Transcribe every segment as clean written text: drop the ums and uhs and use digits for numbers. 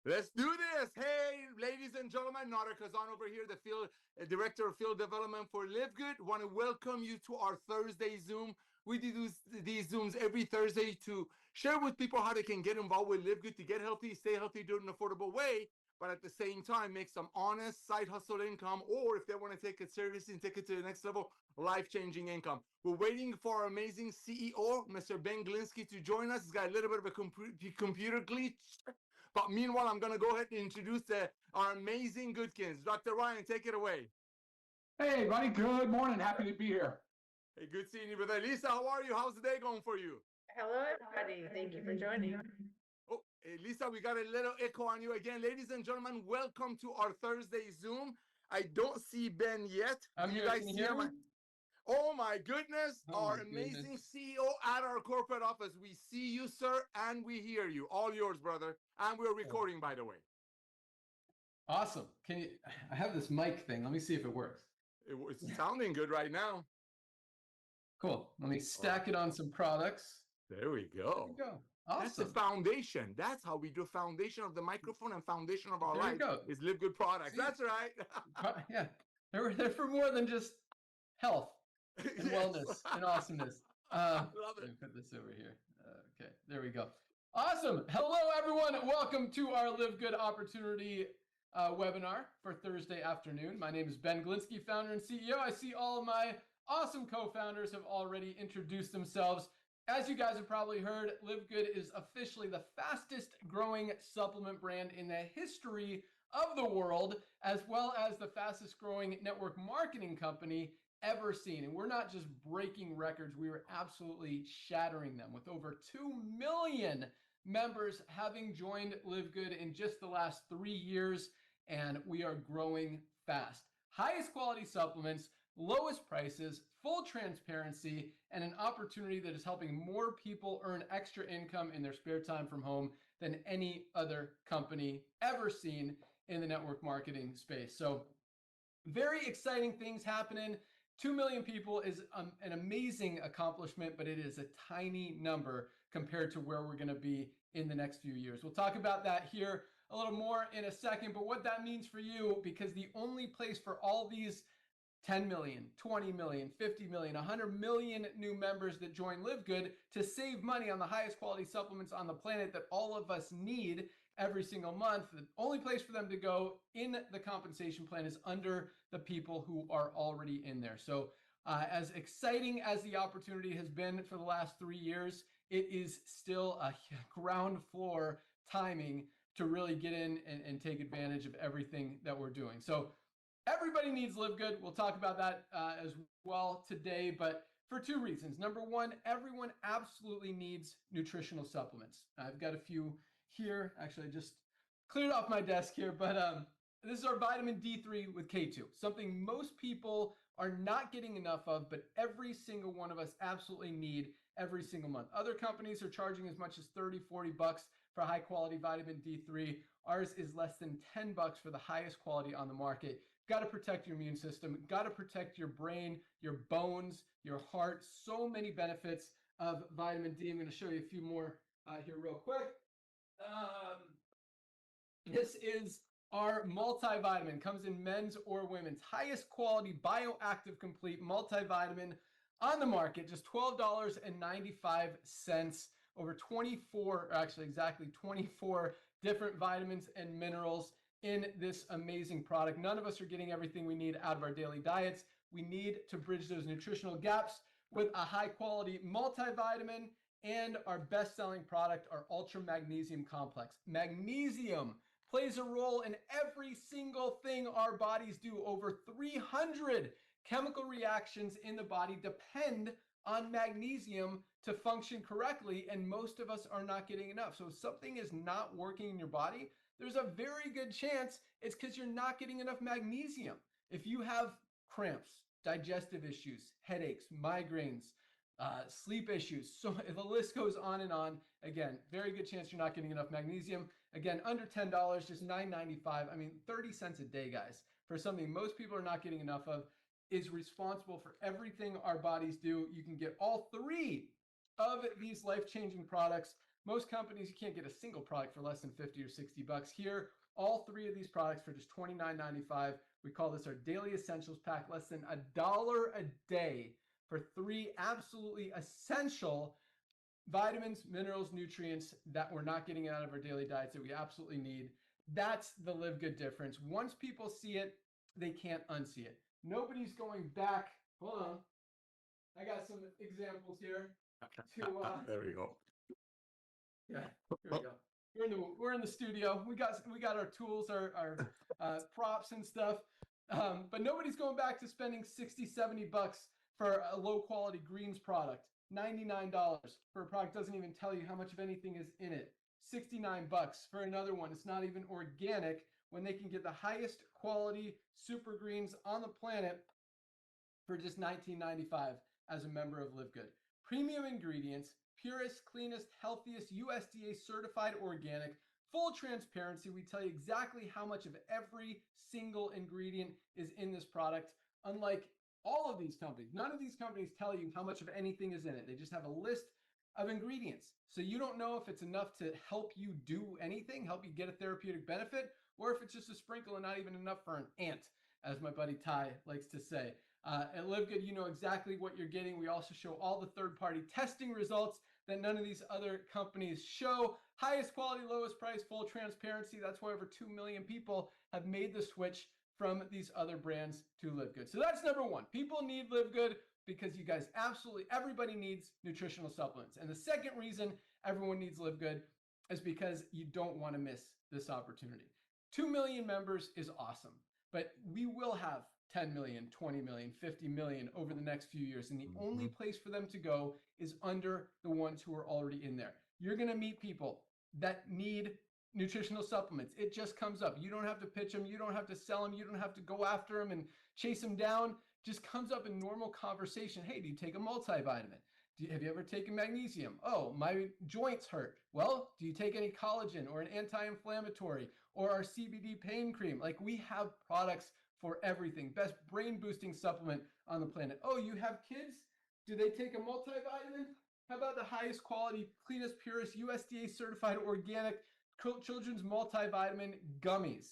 Let's do this. Hey, ladies and gentlemen, Nader Kazan over here, the director of field development for Live Good. Want to welcome you to our Thursday Zoom. We do these Zooms every Thursday to share with people how they can get involved with Live Good to get healthy, stay healthy, do it in an affordable way, but at the same time, make some honest side hustle income, or if they want to take it seriously and take it to the next level, life-changing income. We're waiting for our amazing CEO, Mr. Ben Glinsky, to join us. He's got a little bit of a computer glitch. But meanwhile, I'm going to go ahead and introduce our amazing Goodkins. Dr. Ryan, take it away. Hey, buddy. Good morning. Happy to be here. Hey, good seeing you, brother. Lisa, how are you? How's the day going for you? Hello, everybody. Thank you for joining. Oh, hey, Lisa, we got a little echo on you again. Ladies and gentlemen, welcome to our Thursday Zoom. I don't see Ben yet. I'm Do you here. guys Can you see hear him? me? Oh my goodness, Oh, our my amazing goodness. CEO at our corporate office. We see you, sir, and we hear you. All yours, brother. And we're recording, by the way. Awesome. Can you? I have this mic thing. Let me see if it works. It's sounding good right now. Cool. Let me stack it on some products. There we There go. we go. That's the Awesome. foundation. That's how we do foundation of the microphone and foundation of our There you life go. is Live Good products. See? That's right. Yeah. They're for more than just health and Yes. wellness and awesomeness. Love Let it. me put this over here. Okay. There we go. Awesome. Hello, everyone. Welcome to our Live Good Opportunity webinar for Thursday afternoon. My name is Ben Glinsky, founder and CEO. I see all of my awesome co-founders have already introduced themselves. As you guys have probably heard, Live Good is officially the fastest growing supplement brand in the history of the world, as well as the fastest growing network marketing company ever seen. And we're not just breaking records, we are absolutely shattering them with over 2 million members having joined Live Good in just the last 3 years, and we are growing fast. Highest quality supplements, lowest prices, full transparency, and an opportunity that is helping more people earn extra income in their spare time from home than any other company ever seen in the network marketing space. So very exciting things happening. 2 million people is an amazing accomplishment, but it is a tiny number compared to where we're going to be in the next few years. We'll talk about that here a little more in a second, but what that means for you, because the only place for all these 10 million, 20 million, 50 million, 100 million new members that join Live Good to save money on the highest quality supplements on the planet that all of us need every single month. The only place for them to go in the compensation plan is under the people who are already in there. So as exciting as the opportunity has been for the last 3 years, it is still a ground floor timing to really get in and take advantage of everything that we're doing. So everybody needs Live Good. We'll talk about that as well today, but for 2 reasons. Number one, everyone absolutely needs nutritional supplements. I've got a few here. Actually, I just cleared off my desk here, but this is our vitamin D3 with K2, something most people are not getting enough of, but every single one of us absolutely need every single month. Other companies are charging as much as 30, 40 bucks for high quality vitamin D3. Ours is less than 10 bucks for the highest quality on the market. Got to protect your immune system, got to protect your brain, your bones, your heart. So many benefits of vitamin D. I'm going to show you a few more here real quick. This is our multivitamin. Comes in men's or women's. Highest quality bioactive complete multivitamin on the market. Just $12.95. Over 24, actually exactly 24 different vitamins and minerals in this amazing product. None of us are getting everything we need out of our daily diets. We need to bridge those nutritional gaps with a high quality multivitamin, and our best-selling product, our Ultra Magnesium Complex. Magnesium plays a role in every single thing our bodies do. Over 300 chemical reactions in the body depend on magnesium to function correctly, and most of us are not getting enough. So if something is not working in your body, there's a very good chance it's because you're not getting enough magnesium. If you have cramps, digestive issues, headaches, migraines, sleep issues, so the list goes on and on. Again, very good chance you're not getting enough magnesium. Again, under $10, just $9.95. I mean, 30 cents a day, guys, for something most people are not getting enough of, is responsible for everything our bodies do. You can get all 3 of these life-changing products Most companies, you can't get a single product for less than 50 or 60 bucks. Here, all three of these products for just $29.95. We call this our Daily Essentials Pack, less than $1 a day for three absolutely essential vitamins, minerals, nutrients that we're not getting out of our daily diets that we absolutely need. That's the Live Good difference. Once people see it, they can't unsee it. Nobody's going back. Hold on. I got some examples here to there we go. yeah, here we go. We're in the studio. We got our tools, our props and stuff. But nobody's going back to spending 60, 70 bucks for a low quality greens product. $99 for a product doesn't even tell you how much of anything is in it. 69 bucks for another one. It's not even organic when they can get the highest quality super greens on the planet for just $19.95 as a member of Live Good. Premium ingredients, purest, cleanest, healthiest, USDA certified organic, full transparency. We tell you exactly how much of every single ingredient is in this product. Unlike all of these companies, none of these companies tell you how much of anything is in it. They just have a list of ingredients. So you don't know if it's enough to help you do anything, help you get a therapeutic benefit, or if it's just a sprinkle and not even enough for an ant, as my buddy Ty likes to say. At Live Good, you know exactly what you're getting. We also show all the third-party testing results that none of these other companies show. Highest quality, lowest price, full transparency. That's why over 2 million people have made the switch from these other brands to Live Good. So that's number one. People need Live Good because you guys everybody needs nutritional supplements. And the second reason everyone needs Live Good is because you don't want to miss this opportunity. 2 million members is awesome, but we will have 10 million, 20 million, 50 million over the next few years. And the only place for them to go is under the ones who are already in there. You're going to meet people that need nutritional supplements. It just comes up. You don't have to pitch them. You don't have to sell them. You don't have to go after them and chase them down. Just comes up in normal conversation. Hey, do you take a multivitamin? Have you ever taken magnesium? Oh, my joints hurt. Well, do you take any collagen or an anti-inflammatory or our CBD pain cream? Like, we have products for everything. Best brain boosting supplement on the planet. Oh, you have kids? Do they take a multivitamin? How about the highest quality, cleanest, purest, USDA certified organic children's multivitamin gummies?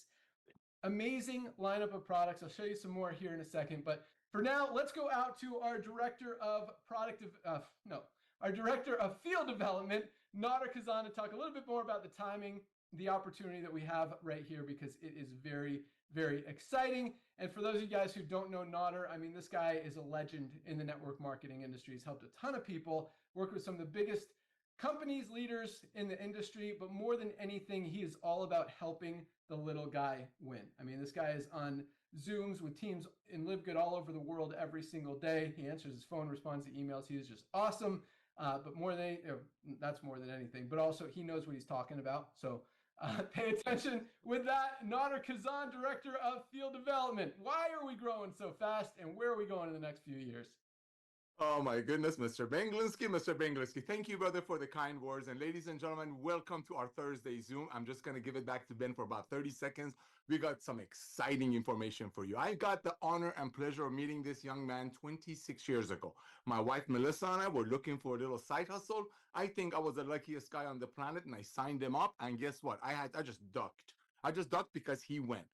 Amazing lineup of products. I'll show you some more here in a second. But for now, let's go out to our director of our director of field development, Nader Kazan, to talk a little bit more about the timing, the opportunity that we have right here, because it is very, very exciting. And for those of you guys who don't know Nader, I mean, this guy is a legend in the network marketing industry. He's helped a ton of people, worked with some of the biggest companies, leaders in the industry, but more than anything, he is all about helping the little guy win. I mean, this guy is on Zooms with teams in Live Good all over the world every single day. He answers his phone, responds to emails. He is just awesome. But more than that's more than anything, but also he knows what he's talking about. So pay attention with that. Nader Kazan, Director of Field Development. Why are we growing so fast, and where are we going in the next few years? Oh my goodness, Mr. Benglinsky, thank you, brother, for the kind words. And ladies and gentlemen, welcome to our Thursday Zoom. I'm just going to give it back to Ben for about 30 seconds. We got some exciting information for you. I got the honor and pleasure of meeting this young man 26 years ago. My wife, Melissa, and I were looking for a little side hustle. I think I was the luckiest guy on the planet, and I signed him up. And guess what? I just ducked. I just ducked because he went.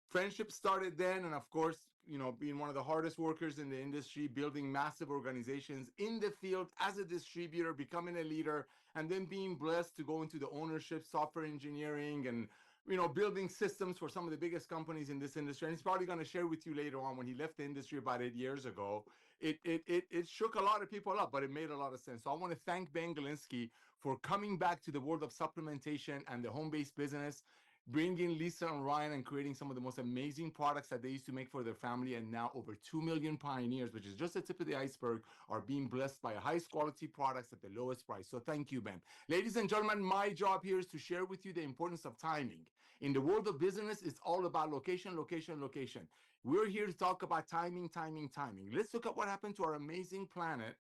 Friendship started then, and of course, you know, being one of the hardest workers in the industry, building massive organizations in the field as a distributor, becoming a leader, and then being blessed to go into the ownership, software engineering, and, you know, building systems for some of the biggest companies in this industry. And he's probably going to share with you later on when he left the industry about 8 years ago. It shook a lot of people up, but it made a lot of sense. So I want to thank Ben Galinsky for coming back to the world of supplementation and the home-based business, bringing Lisa and Ryan and creating some of the most amazing products that they used to make for their family. And now over 2 million pioneers, which is just the tip of the iceberg, are being blessed by highest quality products at the lowest price. So thank you, Ben. Ladies and gentlemen, my job here is to share with you the importance of timing. In the world of business, it's all about location, location, location. We're here to talk about timing, timing, timing. Let's look at what happened to our amazing planet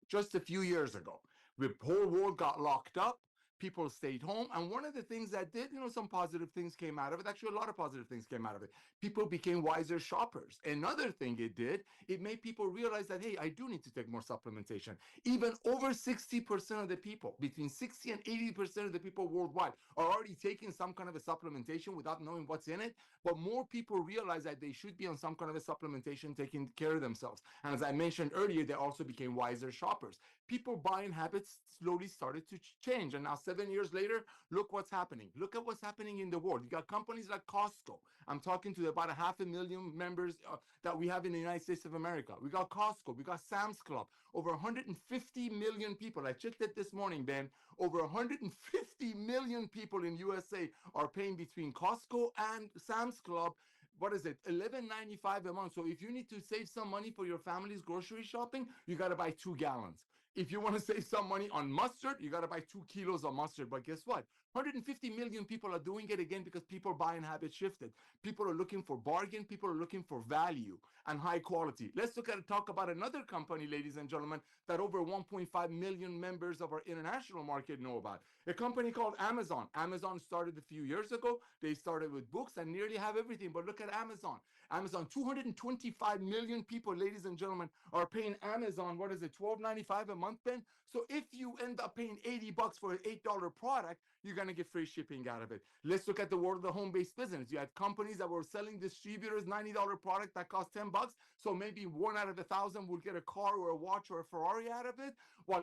just a few years ago. The whole world got locked up. People stayed home. And one of the things that did, some positive things came out of it. Actually, a lot of positive things came out of it. People became wiser shoppers. Another thing it did, it made people realize that, hey, I do need to take more supplementation. Even over 60% of the people, between 60 and 80% of the people worldwide are already taking some kind of a supplementation without knowing what's in it. But more people realize that they should be on some kind of a supplementation taking care of themselves. And as I mentioned earlier, they also became wiser shoppers. People buying habits slowly started to change. And now 7 years later, look what's happening. Look at what's happening in the world. You got companies like Costco. I'm talking to about 500,000 members that we have in the United States of America. We got Costco. We got Sam's Club. Over 150 million people. I checked it this morning, Ben. Over 150 million people in USA are paying between Costco and Sam's Club. What is it? $11.95 a month. So if you need to save some money for your family's grocery shopping, you got to buy 2 gallons. If you want to save some money on mustard, you got to buy 2 kilos of mustard. But guess what? 150 million people are doing it again because people buying habits shifted. People are looking for bargain. People are looking for value and high quality. Let's talk about another company, ladies and gentlemen, that over 1.5 million members of our international market know about. A company called Amazon. Amazon started a few years ago. They started with books and nearly have everything. But look at Amazon. Amazon, 225 million people, ladies and gentlemen, are paying Amazon, what is it, $12.95 a month, Ben? So if you end up paying $80 for an $8 product, you're going to get free shipping out of it. Let's look at the world of the home-based business. You had companies that were selling distributors $90 product that cost $10. So maybe 1 out of 1,000 will get a car or a watch or a Ferrari out of it, while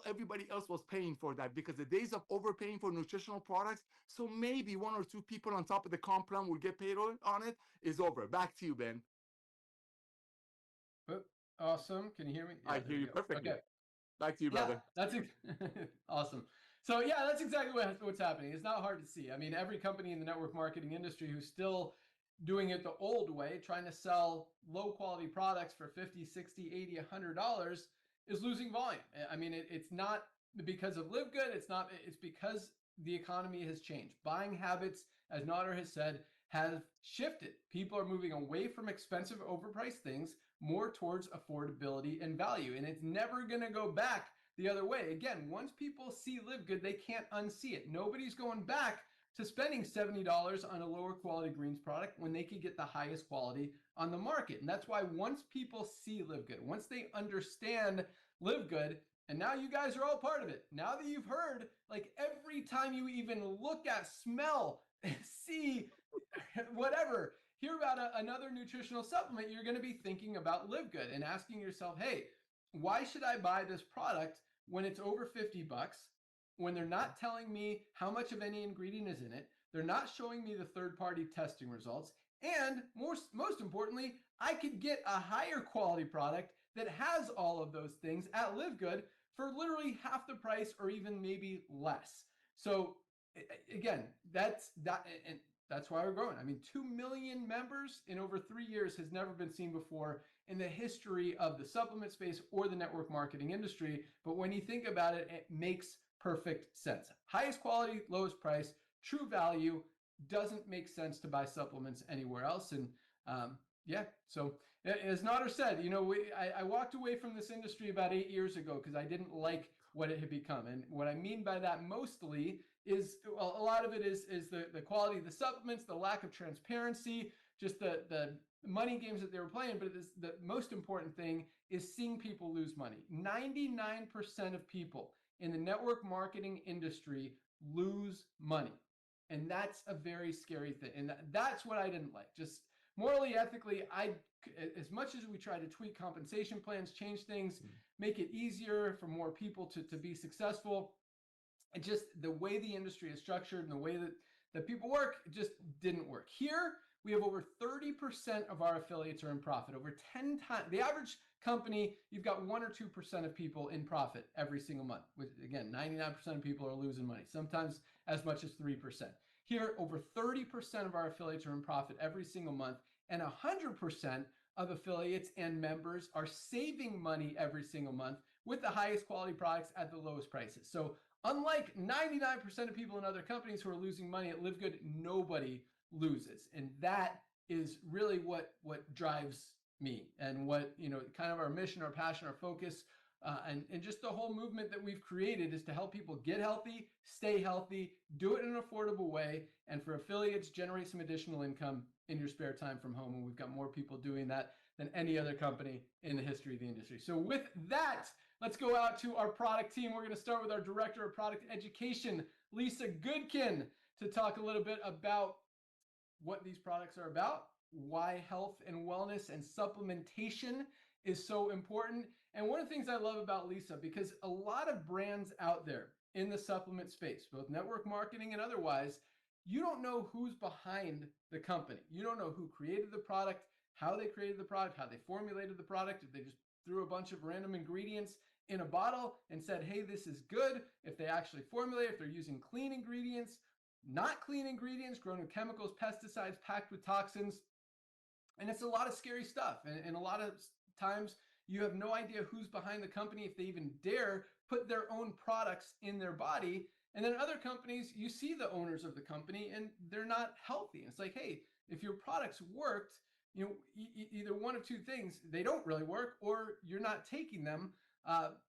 everybody else was paying for that, because the days of overpaying for nutritional products, so maybe 1 or 2 people on top of the comp plan will get paid on it, is over. Back to you, Ben. Awesome. Can you hear me? Yeah, I hear you perfectly. Okay. Back to you, brother. That's awesome. So yeah, that's exactly what's happening. It's not hard to see. I mean, every company in the network marketing industry who's still doing it the old way, trying to sell low quality products for $50, $60, $80, $100 is losing volume. I mean, it's not because of Live Good. It's because the economy has changed. Buying habits, as Nader has said, have shifted. People are moving away from expensive, overpriced things more towards affordability and value. And it's never going to go back the other way. Again, once people see Live Good, they can't unsee it. Nobody's going back to spending $70 on a lower quality greens product when they could get the highest quality on the market. And that's why once people see Live Good, once they understand Live Good, and now you guys are all part of it. Now that you've heard, like every time you even look at, smell, see, whatever, hear about another nutritional supplement, you're going to be thinking about Live Good and asking yourself, hey, why should I buy this product when it's over $50, when they're not telling me how much of any ingredient is in it, they're not showing me the third-party testing results, and most importantly, I could get a higher quality product that has all of those things at Live Good for literally half the price or even maybe less. So again, that's why we're growing. I mean, 2 million members in over 3 years has never been seen before in the history of the supplement space or the network marketing industry. But when you think about it, it makes perfect sense. Highest quality, lowest price, true value. Doesn't make sense to buy supplements anywhere else. And so as Nader said, I walked away from this industry about 8 years ago because I didn't like what it had become. And what I mean by that mostly is, well, a lot of it is the quality of the supplements, the lack of transparency, just the money games that they were playing. But the most important thing is seeing people lose money. 99% of people in the network marketing industry lose money. And that's a very scary thing. And that's what I didn't like. Just morally, ethically, as much as we try to tweak compensation plans, change things, make it easier for more people to be successful, and just the way the industry is structured and the way that people work, it just didn't work. Here, we have over 30% of our affiliates are in profit, over 10 times. The average company, you've got 1 or 2% of people in profit every single month. With, again, 99% of people are losing money, sometimes as much as 3%. Here, over 30% of our affiliates are in profit every single month, and 100% of affiliates and members are saving money every single month with the highest quality products at the lowest prices. So unlike 99% of people in other companies who are losing money at Live Good, nobody loses. And that is really what drives me and what, kind of our mission, our passion, our focus And just the whole movement that we've created is to help people get healthy, stay healthy, do it in an affordable way, and for affiliates, generate some additional income in your spare time from home. And we've got more people doing that than any other company in the history of the industry. So with that, let's go out to our product team. We're going to start with our Director of Product Education, Lisa Goodkin, to talk a little bit about what these products are about, why health and wellness and supplementation is so important. And one of the things I love about Lisa, because a lot of brands out there in the supplement space, both network marketing and otherwise, you don't know who's behind the company. You don't know who created the product, how they created the product, how they formulated the product, if they just threw a bunch of random ingredients in a bottle and said, hey, this is good, if they actually formulate, if they're using clean ingredients, not clean ingredients, grown with chemicals, pesticides, packed with toxins. And it's a lot of scary stuff. And a lot of times you have no idea who's behind the company, if they even dare put their own products in their body. And then other companies, you see the owners of the company and they're not healthy. And it's like, hey, if your products worked, you know, either one of two things, they don't really work, or you're not taking them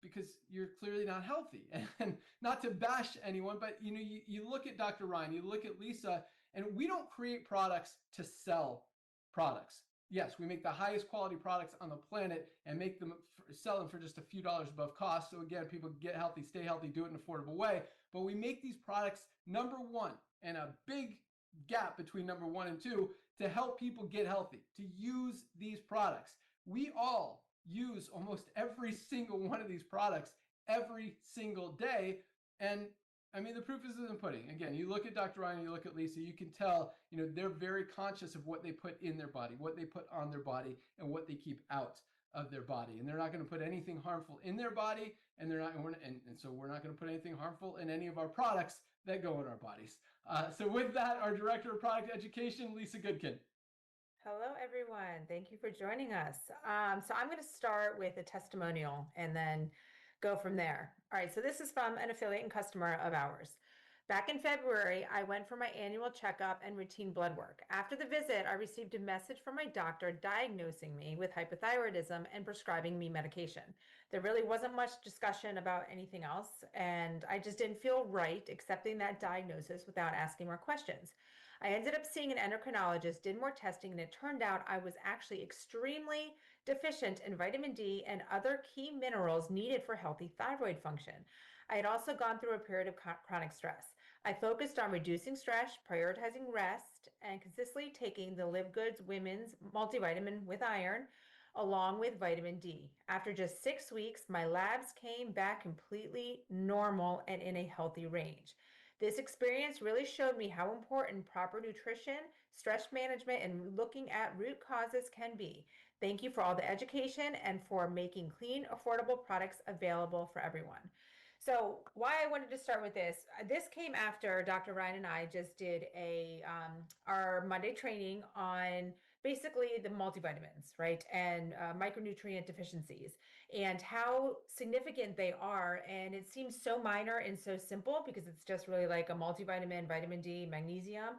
because you're clearly not healthy. And not to bash anyone, but you know, you look at Dr. Ryan, you look at Lisa, and we don't create products to sell products. Yes, we make the highest quality products on the planet and make them sell them for just a few dollars above cost. So again, people get healthy, stay healthy, do it in an affordable way. But we make these products, number one, and a big gap between number one and two, to help people get healthy, to use these products. We all use almost every single one of these products every single day. And I mean, the proof is in the pudding. Again, you look at Dr. Ryan, you look at Lisa, you can tell, you know, they're very conscious of what they put in their body, what they put on their body, and what they keep out of their body. And they're not going to put anything harmful in their body, and they're not, and so we're not going to put anything harmful in any of our products that go in our bodies. So with that, our Director of Product Education, Lisa Goodkin. Hello, everyone. Thank you for joining us. So I'm going to start with a testimonial and then go from there. All right. So this is from an affiliate and customer of ours. Back in February, I went for my annual checkup and routine blood work. After the visit, I received a message from my doctor diagnosing me with hypothyroidism and prescribing me medication. There really wasn't much discussion about anything else, and I just didn't feel right accepting that diagnosis without asking more questions. I ended up seeing an endocrinologist, did more testing, and it turned out I was actually extremely deficient in vitamin D and other key minerals needed for healthy thyroid function. I had also gone through a period of chronic stress. I focused on reducing stress, prioritizing rest, and consistently taking the Live Goods Women's multivitamin with iron, along with vitamin D. After just 6 weeks, my labs came back completely normal and in a healthy range. This experience really showed me how important proper nutrition, stress management, and looking at root causes can be. Thank you for all the education and for making clean, affordable products available for everyone. So why I wanted to start with this came after Dr. Ryan and I just did our Monday training on basically the multivitamins, right? And micronutrient deficiencies and how significant they are. And it seems so minor and so simple because it's just really like a multivitamin, vitamin D, magnesium.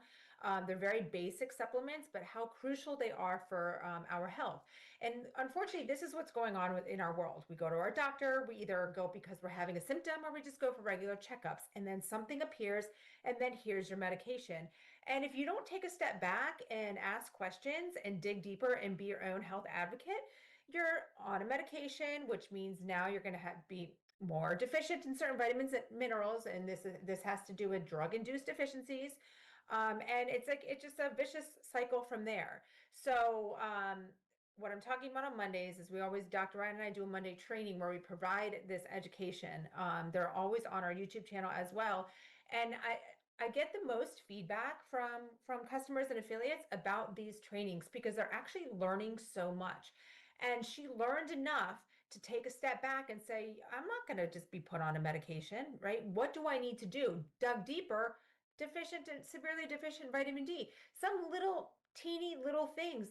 They're very basic supplements, but how crucial they are for our health. And unfortunately, this is what's going on in our world. We go to our doctor, we either go because we're having a symptom or we just go for regular checkups, and then something appears, and then here's your medication. And if you don't take a step back and ask questions and dig deeper and be your own health advocate, you're on a medication, which means now you're going to be more deficient in certain vitamins and minerals, and this has to do with drug-induced deficiencies. And it's just a vicious cycle from there. So what I'm talking about on Mondays is Dr. Ryan and I do a Monday training where we provide this education. They're always on our YouTube channel as well. And I get the most feedback from customers and affiliates about these trainings because they're actually learning so much. And she learned enough to take a step back and say, I'm not going to just be put on a medication, right? What do I need to do? Dug deeper, deficient and severely deficient vitamin D. Some little teeny little things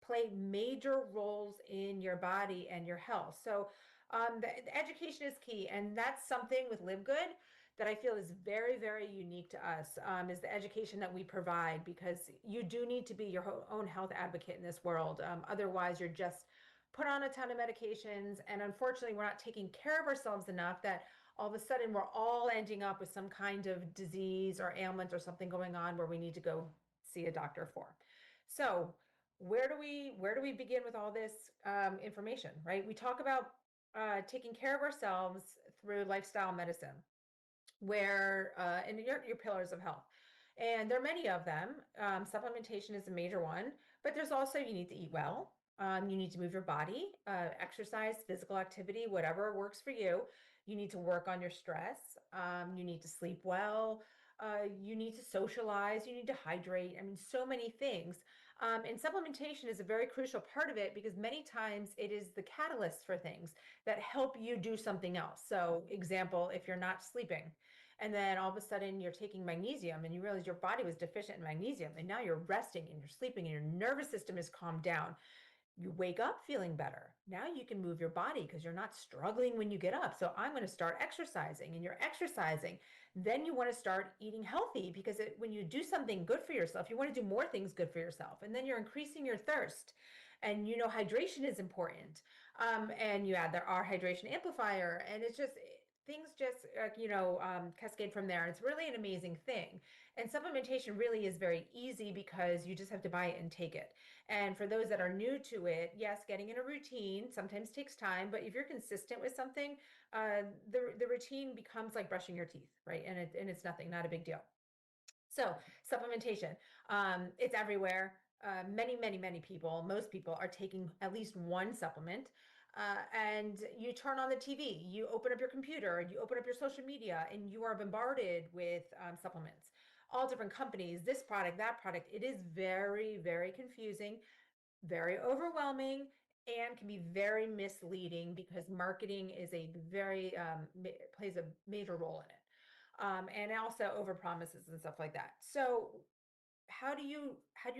play major roles in your body and your health. So the education is key. And that's something with Live Good that I feel is very, very unique to us, is the education that we provide, because you do need to be your own health advocate in this world. Otherwise, you're just put on a ton of medications, and unfortunately, we're not taking care of ourselves enough that all of a sudden we're all ending up with some kind of disease or ailment or something going on where we need to go see a doctor for. So where do we begin with all this information, right? We talk about taking care of ourselves through lifestyle medicine, where and your pillars of health. And there are many of them. Supplementation is a major one, but there's also you need to eat well. You need to move your body, exercise, physical activity, whatever works for you. You need to work on your stress. You need to sleep well. You need to socialize. You need to hydrate. I mean, so many things. And supplementation is a very crucial part of it because many times it is the catalyst for things that help you do something else. So, example, if you're not sleeping, and then all of a sudden you're taking magnesium and you realize your body was deficient in magnesium, and now you're resting and you're sleeping and your nervous system is calmed down. You wake up feeling better. Now you can move your body because you're not struggling when you get up. So I'm going to start exercising, and you're exercising. Then you want to start eating healthy because when you do something good for yourself, you want to do more things good for yourself. And then you're increasing your thirst. And hydration is important. And you add our hydration amplifier, and it's just things just cascade from there. It's really an amazing thing. And supplementation really is very easy because you just have to buy it and take it. And for those that are new to it, yes, getting in a routine sometimes takes time, but if you're consistent with something, the routine becomes like brushing your teeth, right? And it's nothing, not a big deal. So supplementation, it's everywhere. Many people, most people are taking at least one supplement. And you turn on the TV, you open up your computer, you open up your social media, and you are bombarded with supplements, all different companies, this product, that product. It is very, very confusing, very overwhelming, and can be very misleading because marketing is a very plays a major role in it, and also over promises and stuff like that. So how do you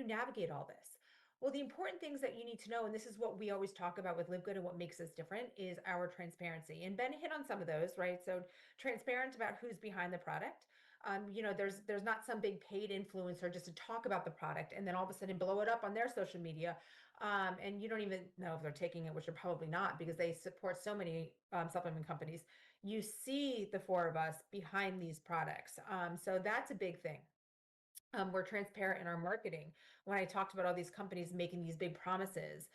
navigate all this? Well, the important things that you need to know, and this is what we always talk about with Live Good and what makes us different, is our transparency. And Ben hit on some of those, right? So transparent about who's behind the product. There's not some big paid influencer just to talk about the product and then all of a sudden blow it up on their social media. And you don't even know if they're taking it, which they're probably not because they support so many supplement companies. You see the four of us behind these products. So that's a big thing. We're transparent in our marketing. When I talked about all these companies making these big promises,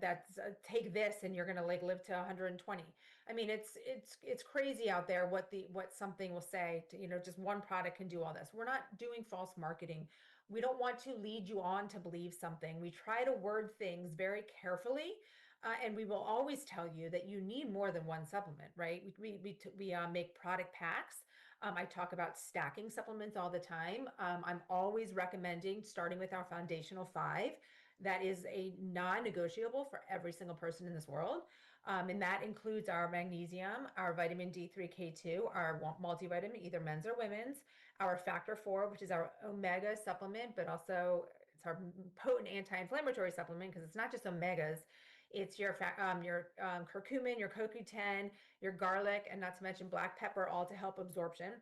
that's take this and you're going to like live to 120. I mean, it's crazy out there what something will say to, just one product can do all this. We're not doing false marketing. We don't want to lead you on to believe something. We try to word things very carefully. And we will always tell you that you need more than one supplement, right? We make product packs. I talk about stacking supplements all the time. I'm always recommending starting with our foundational 5. That is a non-negotiable for every single person in this world. And that includes our magnesium, our vitamin D3K2, our multivitamin, either men's or women's, our factor 4, which is our omega supplement, but also it's our potent anti-inflammatory supplement because it's not just omegas. It's your curcumin, your CoQ10, your garlic, and not to mention black pepper, all to help absorption.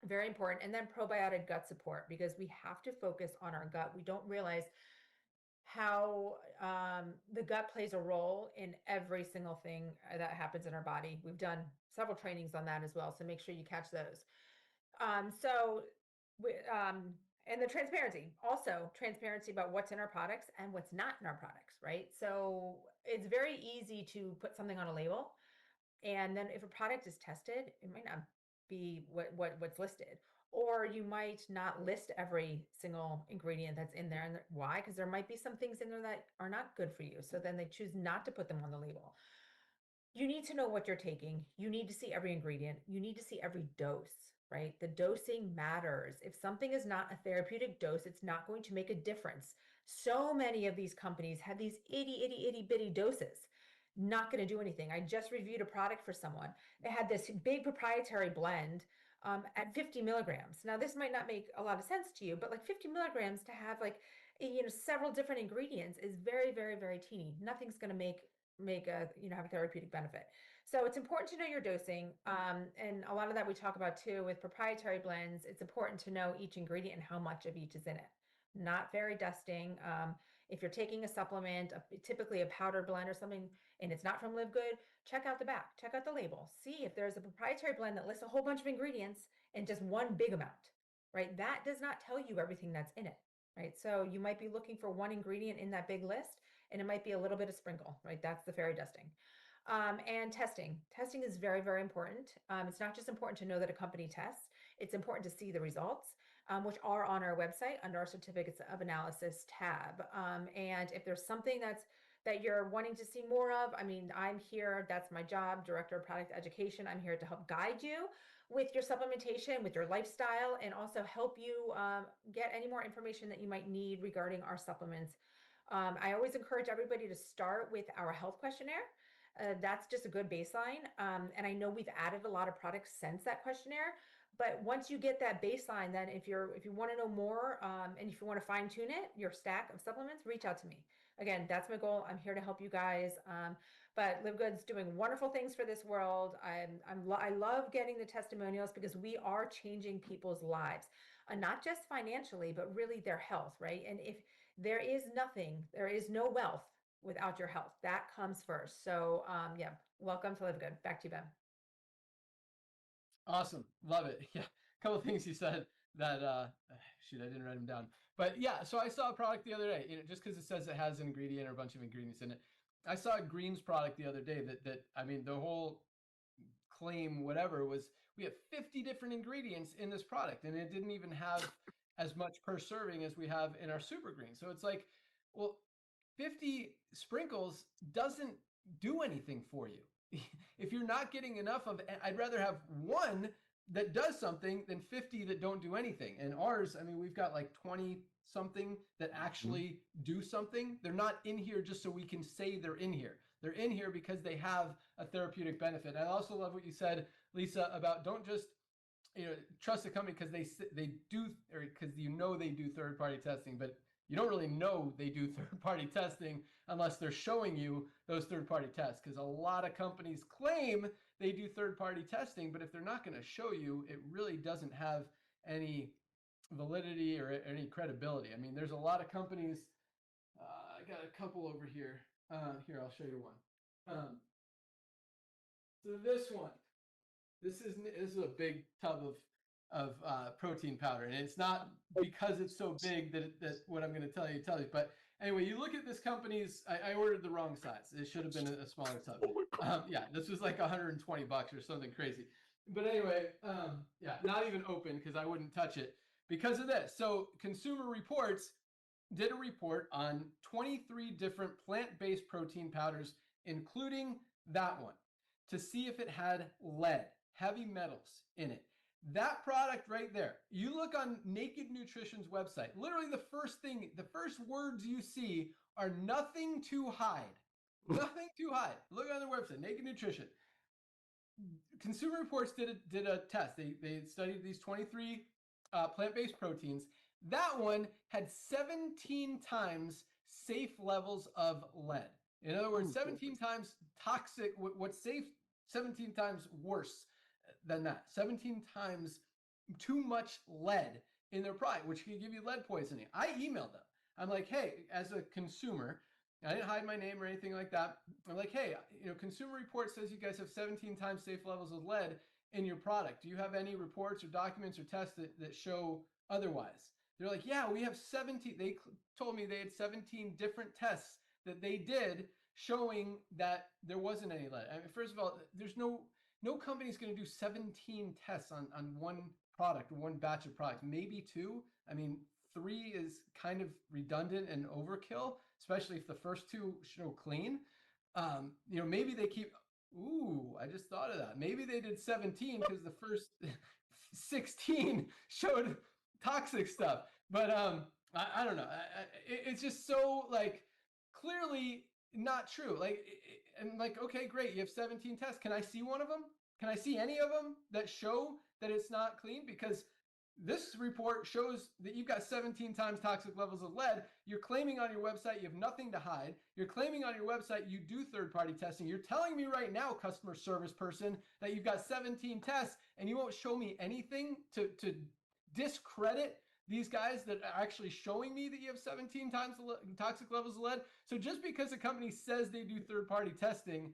Very important. And then probiotic gut support because we have to focus on our gut. We don't realize how the gut plays a role in every single thing that happens in our body. We've done several trainings on that as well, so make sure you catch those. And the transparency, also transparency about what's in our products and what's not in our products, right? So it's very easy to put something on a label, and then if a product is tested, it might not be what's listed, or you might not list every single ingredient that's in there. And why? Because there might be some things in there that are not good for you. So then they choose not to put them on the label. You need to know what you're taking. You need to see every ingredient. You need to see every dose, right? The dosing matters. If something is not a therapeutic dose, it's not going to make a difference. So many of these companies have these itty bitty doses. Not going to do anything. I just reviewed a product for someone. They had this big proprietary blend at 50 milligrams. Now, this might not make a lot of sense to you, but like 50 milligrams to have several different ingredients is very, very, very teeny. Nothing's going to make have a therapeutic benefit. So it's important to know your dosing. And a lot of that we talk about too with proprietary blends. It's important to know each ingredient and how much of each is in it. not fairy dusting. If you're taking a supplement, typically a powder blend or something, and it's not from Live Good, check out the back, check out the label, see if there's a proprietary blend that lists a whole bunch of ingredients and just one big amount, right? That does not tell you everything that's in it, right? So you might be looking for one ingredient in that big list, and it might be a little bit of sprinkle, right? That's the fairy dusting. And testing. Testing is very, very important. It's not just important to know that a company tests, it's important to see the results, which are on our website under our certificates of analysis tab. And if there's something that you're wanting to see more of, I mean, I'm here, that's my job, Director of Product Education. I'm here to help guide you with your supplementation, with your lifestyle, and also help you get any more information that you might need regarding our supplements. I always encourage everybody to start with our health questionnaire. That's just a good baseline. And I know we've added a lot of products since that questionnaire, but once you get that baseline, then if you want to know more, and if you want to fine tune it, your stack of supplements, reach out to me. Again, that's my goal. I'm here to help you guys. But Live Good's doing wonderful things for this world. I love getting the testimonials because we are changing people's lives, not just financially, but really their health, right? And if there is nothing, there is no wealth without your health. That comes first. So yeah, welcome to Live Good. Back to you, Ben. Awesome. Love it. Yeah. A couple of things you said that, shoot, I didn't write them down. But yeah, so I saw a product the other day, just because it says it has an ingredient or a bunch of ingredients in it. I saw a greens product the other day that I mean, the whole claim, whatever, was we have 50 different ingredients in this product, and it didn't even have as much per serving as we have in our super green. So it's like, well, 50 sprinkles doesn't do anything for you. If you're not getting enough of, I'd rather have one that does something than 50 that don't do anything. And ours, I mean, we've got like 20 something that actually do something. They're not in here just so we can say they're in here. They're in here because they have a therapeutic benefit. I also love what you said, Lisa, about don't just trust the company because they do, or because they do third-party testing, but you don't really know they do third-party testing unless they're showing you those third-party tests, because a lot of companies claim they do third-party testing, but if they're not going to show you, it really doesn't have any validity or any credibility. I mean, there's a lot of companies. I got a couple over here. Here, I'll show you one. So this one, this is a big tub of protein powder, and it's not because it's so big that what I'm going to tell you tells you. But anyway, you look at this company's. I ordered the wrong size. It should have been a smaller tub. Yeah, this was like $120 or something crazy. But anyway, yeah, not even open because I wouldn't touch it because of this. So Consumer Reports did a report on 23 different plant-based protein powders, including that one, to see if it had lead, heavy metals in it. That product right there, you look on Naked Nutrition's website, literally the first words you see are nothing to hide. Nothing to hide. Look on their website, Naked Nutrition. Consumer Reports did a test. They studied these 23 plant-based proteins. That one had 17 times safe levels of lead. In other words, 17 times toxic, what's safe, 17 times worse than that. 17 times too much lead in their product, which can give you lead poisoning. I emailed them. I'm like, hey, as a consumer, I didn't hide my name or anything like that. I'm like, hey, Consumer Report says you guys have 17 times safe levels of lead in your product. Do you have any reports or documents or tests that show otherwise? They're like, yeah, we have 17. They told me they had 17 different tests that they did showing that there wasn't any lead. I mean, first of all, there's no company's going to do 17 tests on one product or one batch of products, maybe two. I mean, 3 is kind of redundant and overkill, especially if the first 2 show clean. Maybe they keep, I just thought of that. Maybe they did 17 because the first 16 showed toxic stuff. But I don't know. It's just so like clearly not true. Okay, great. You have 17 tests. Can I see one of them? Can I see any of them that show that it's not clean? Because this report shows that you've got 17 times toxic levels of lead. You're claiming on your website you have nothing to hide. You're claiming on your website you do third-party testing. You're telling me right now, customer service person, that you've got 17 tests and you won't show me anything to discredit these guys that are actually showing me that you have 17 times the toxic levels of lead. So just because a company says they do third-party testing,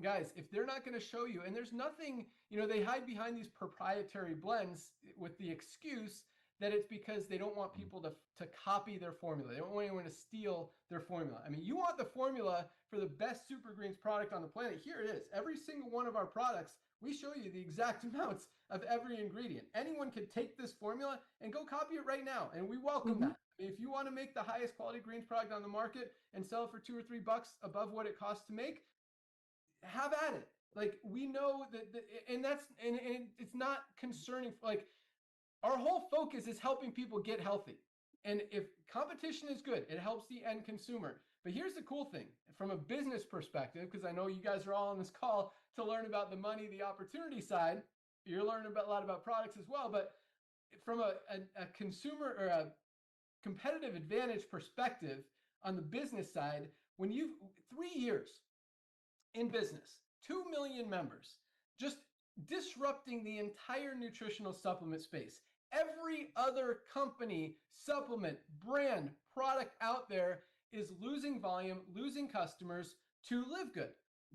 guys, if they're not going to show you, and there's nothing, they hide behind these proprietary blends with the excuse that it's because they don't want people to copy their formula. They don't want anyone to steal their formula. I mean, you want the formula for the best Super Greens product on the planet. Here it is. Every single one of our products, we show you the exact amounts of every ingredient. Anyone can take this formula and go copy it right now, and we welcome that. I mean, if you want to make the highest quality greens product on the market and sell it for $2 or $3 above what it costs to make, have at it. Like, we know that, and it's not concerning. Like, our whole focus is helping people get healthy. And if competition is good, it helps the end consumer. But here's the cool thing from a business perspective, because I know you guys are all on this call to learn about the money, the opportunity side. You're learning a lot about products as well. But from a consumer or a competitive advantage perspective on the business side, when you've 3 years in business, 2 million members, just disrupting the entire nutritional supplement space. Every other company, supplement, brand, product out there is losing volume, losing customers to Live Good.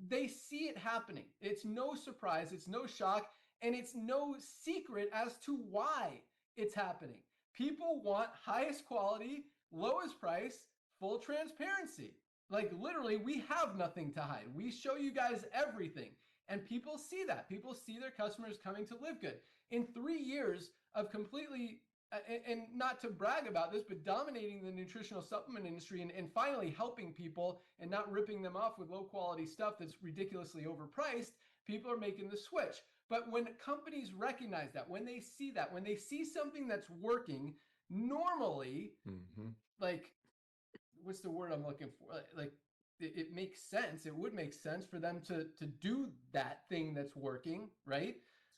They see it happening. It's no surprise, it's no shock, and it's no secret as to why it's happening. People want highest quality, lowest price, full transparency. Like, literally, we have nothing to hide. We show you guys everything. And people see that. People see their customers coming to Live Good. In 3 years of completely, and not to brag about this, but dominating the nutritional supplement industry and finally helping people and not ripping them off with low quality stuff that's ridiculously overpriced, people are making the switch. But when companies recognize that, when they see something that's working, normally, like, what's the word I'm looking for? Like, it makes sense. It would make sense for them to do that thing that's working, right?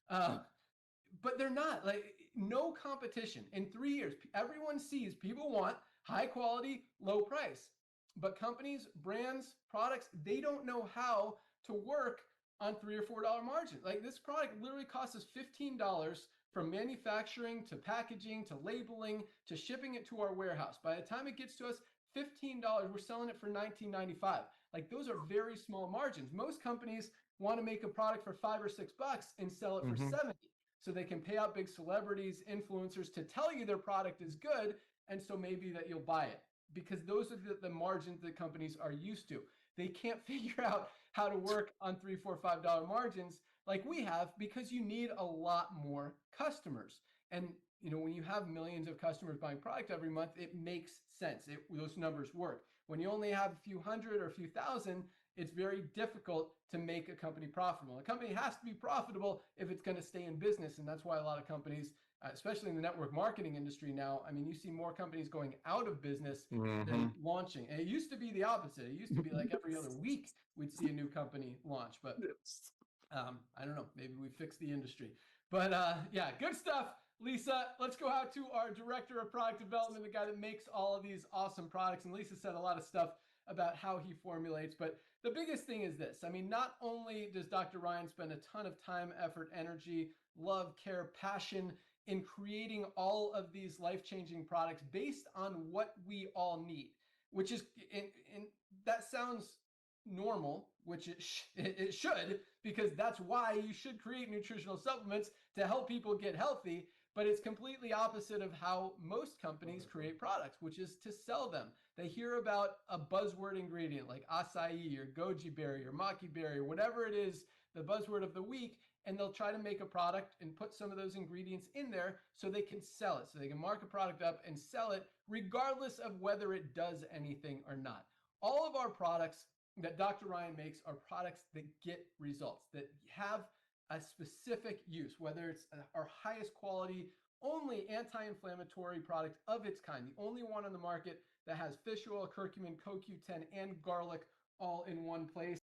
But they're not. Like, no competition. In 3 years, everyone sees people want high quality, low price. But companies, brands, products, they don't know how to work on $3 or $4 margin. Like, this product literally costs us $15 from manufacturing to packaging to labeling to shipping it to our warehouse. By the time it gets to us, $15, we're selling it for $19.95. Like, those are very small margins. Most companies want to make a product for $5 or $6 and sell it for $70. So they can pay out big celebrities, influencers to tell you their product is good. And so maybe that you'll buy it, because those are the margins that companies are used to. They can't figure out how to work on $3, $4, $5 margins like we have, because you need a lot more customers. And when you have millions of customers buying product every month, it makes sense. Those numbers work. When you only have a few hundred or a few thousand, it's very difficult to make a company profitable. A company has to be profitable if it's going to stay in business. And that's why a lot of companies, especially in the network marketing industry now, I mean, you see more companies going out of business than launching. And it used to be the opposite. It used to be like every other week we'd see a new company launch. But I don't know, maybe we fixed the industry. But yeah, good stuff. Lisa, let's go out to our director of product development, the guy that makes all of these awesome products. And Lisa said a lot of stuff about how he formulates. But the biggest thing is this. I mean, not only does Dr. Ryan spend a ton of time, effort, energy, love, care, passion in creating all of these life-changing products based on what we all need, which is, and that sounds normal, which it should, because that's why you should create nutritional supplements to help people get healthy. But it's completely opposite of how most companies create products, which is to sell them. They hear about a buzzword ingredient like acai or goji berry or maki berry, or whatever it is, the buzzword of the week, and they'll try to make a product and put some of those ingredients in there so they can sell it, so they can mark a product up and sell it regardless of whether it does anything or not. All of our products that Dr. Ryan makes are products that get results, that have a specific use, whether it's our highest quality, only anti-inflammatory product of its kind, the only one on the market that has fish oil, curcumin, CoQ10, and garlic all in one place.